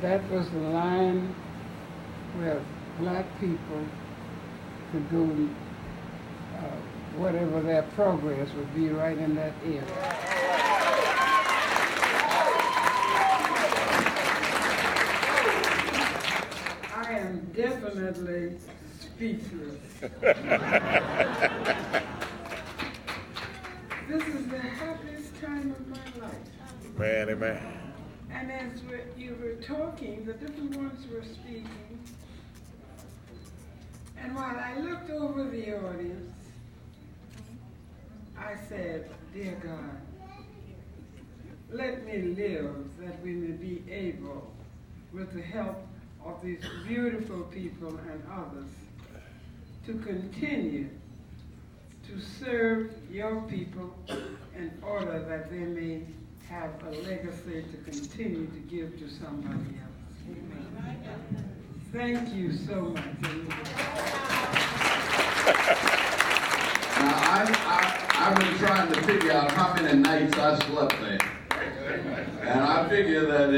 That was the line where black people could go, whatever their progress would be right in that area. I am definitely speechless. This is the happiest time of my life. Man, amen. And as you were talking, the different ones were speaking. And while I looked over the audience, I said, dear God, let me live that we may be able, with the help of these beautiful people and others, to continue to serve your people in order that they may have a legacy to continue to give to somebody else. Amen. Thank you so much. Now, I've been trying to figure out how many nights I slept there. And I figure that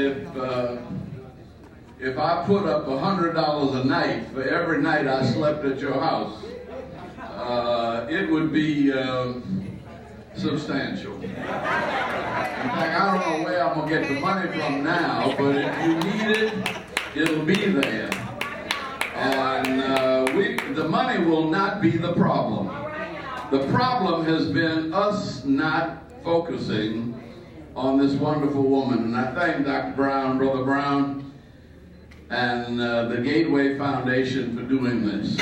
if I put up $100 a night for every night I slept at your house, it would be substantial. In fact, I don't know where I'm going to get the money from now, but if you need it, it'll be there. And the money will not be the problem. The problem has been us not focusing on this wonderful woman. And I thank Dr. Brown, Brother Brown, and the Gateway Foundation for doing this.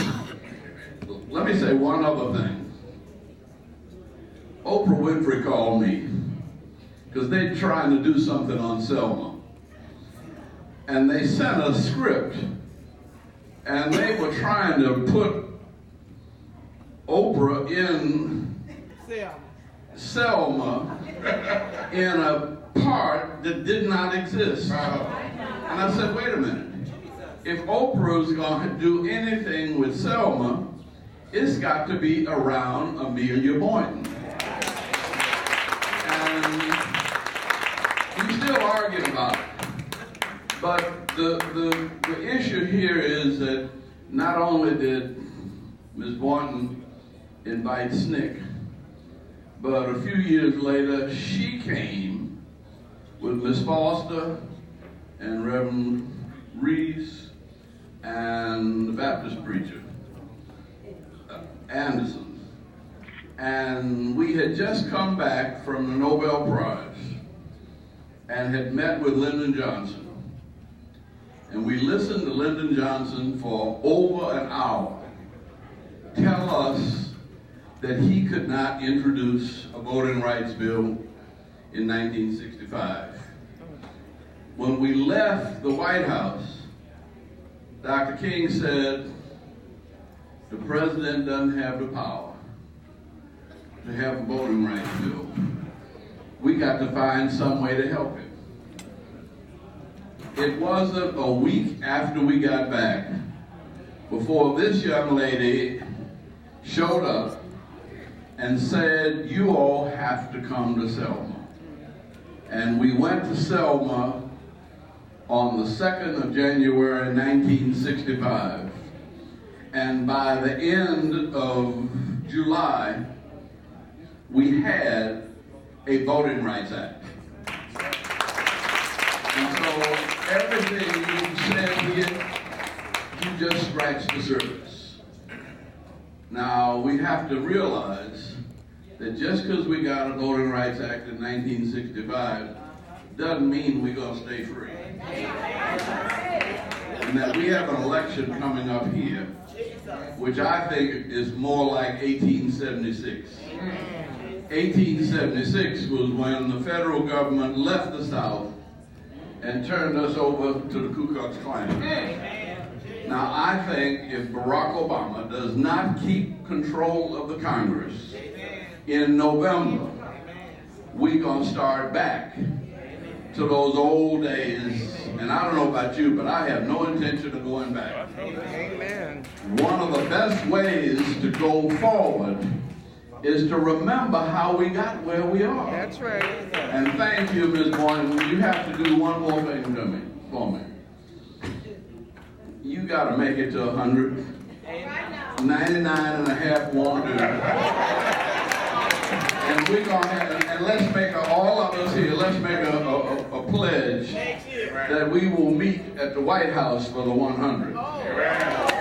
Let me say one other thing. Oprah Winfrey called me because they're trying to do something on Selma. And they sent a script, and they were trying to put Oprah in Selma in a part that did not exist. And I said, wait a minute. If Oprah's going to do anything with Selma, it's got to be around Amelia Boynton. And we still arguing about it. But the issue here is that not only did Ms. Boynton invite SNCC, but a few years later, she came with Ms. Foster and Reverend Reese and the Baptist preacher, Anderson. And we had just come back from the Nobel Prize and had met with Lyndon Johnson. And we listened to Lyndon Johnson for over an hour tell us that he could not introduce a voting rights bill in 1965. When we left the White House, Dr. King said, the president doesn't have the power to have a voting rights bill. We got to find some way to help him. It wasn't a week after we got back before this young lady showed up and said, you all have to come to Selma. And we went to Selma on the 2nd of January 1965. And by the end of July, we had a Voting Rights Act. And so everything you said here, you just scratched the surface. Now, we have to realize that just because we got a Voting Rights Act in 1965 doesn't mean we're going to stay free. And that we have an election coming up here, which I think is more like 1876. 1876 was when the federal government left the South and turned us over to the Ku Klux Klan. Now, I think if Barack Obama does not keep control of the Congress in November, we're going to start back to those old days. And I don't know about you, but I have no intention of going back. Amen. One of the best ways to go forward is to remember how we got where we are. That's right. And thank you, Ms. Boynton. You have to do one more thing for me. got to make it to 100. 99 and a half won't do. And we're going to have, and let's make all of us here, let's make a pledge that we will meet at the White House for the 100.